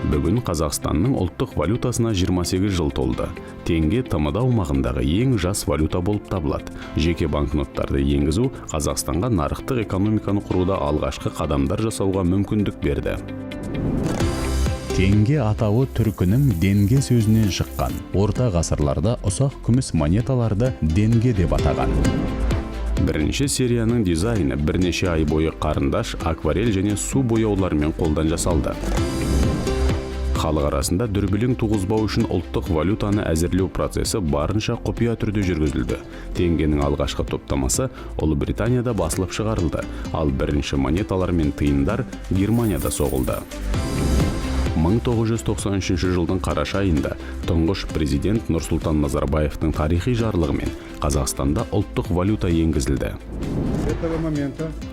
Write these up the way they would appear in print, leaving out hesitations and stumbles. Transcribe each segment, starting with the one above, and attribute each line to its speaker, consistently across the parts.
Speaker 1: Бүгін Қазақстанның ұлттық валютасына 28 жыл толды. Теңге ТМД аумағындағы ең жас валюта болып табылады. Жеке банкноттарды енгізу Қазақстанға нарықтық экономиканы құруда алғашқы қадамдар жасауға мүмкіндік берді.
Speaker 2: Теңге атауы түркінің денге сөзінен шыққан. Орта ғасырларда ұсақ күміс монеталарды денге деп атаған.
Speaker 1: Бірінші серияның дизайны бірнеше ай бойы қарындаш, акварель және су бояуларымен қолдан жасалды. Халық арасында дүрбелең туғызбау үшін ұлттық валютаны әзірлеу процесі барынша құпия түрде жүргізілді. Теңгенің алғашқы топтамасы Ұлыбританияда басылып шығарылды, ал бірінші монеталар мен тиындар Германияда соғылды. 1993 жылдың қараша айында тұңғыш президент Нұрсұлтан Назарбаевтың тарихи жарлығымен Қазақстанда ұлттық валюта енгізілді.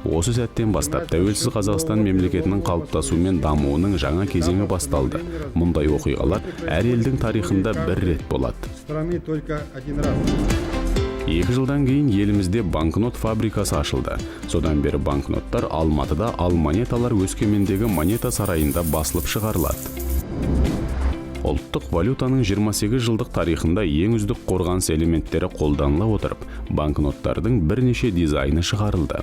Speaker 1: Осы сәттен бастап тәуелсіз Қазақстан мемлекетінің қалыптасуы мен дамуының жаңа кезеңі басталды. Мұндай оқиғалар әр елдің тарихында бір рет болады. 2 жылдан кейін елімізде банкнот фабрикасы ашылды. Содан бері банкноттар Алматыда, ал монеталар Өскемендегі монета сарайында басылып шығарылады. Ұлттық валютаның 28 жылдық тарихында ең үздік қорғаныс элементтері қолданыла отырып, банкноттардың бірнеше дизайны шығарылды.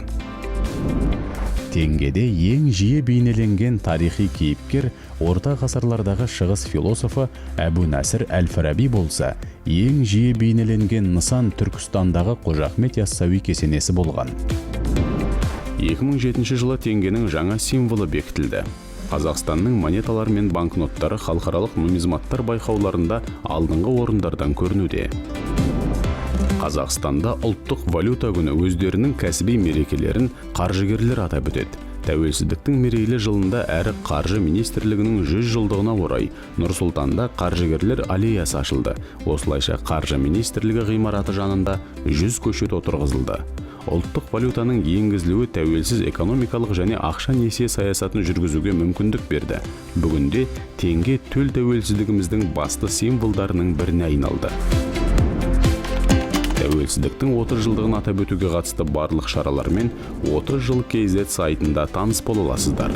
Speaker 2: Теңгеде ең жиі бейнеленген тарихи кейіпкер орта ғасырлардағы шығыс философы Әбу Насыр Әл-Фараби болса, ең жиі бейнеленген нысан Түркістандағы Қожа Ахмет Яссауи кесенесі болған.
Speaker 1: 2007 жылы теңгенің жаңа символы бекітілді. Қазақстанның монеталар мен банкноттары халықаралық нумизматтар байқауларында алдыңғы орындардан көрінуде. Қазақстанда ұлттық валюта күні өздерінің кәсіби мерекелерін қаржыгерлер атап өтеді. Тәуелсіздіктің мерейлі жылында әрі қаржы министрлігінің 100 жылдығына орай Нұр-Сұлтанда қаржыгерлер аллеясы ашылды. Осылайша қаржы министрлігі ғимараты жанында 100 көшет отырғызылды. Ұлттық валютаның енгізілуі тәуелсіз экономикалық және ақша несие саясатын жүргізуге мүмкіндік берді. Бүгінде теңге төл тәуелсіздігіміздің басты символдарының біріне айналды. Тәуелсіздіктің 30 жылдығын атап өтуге қатысты барлық шаралармен 30 жыл KZ сайтында таныс бола аласыздар.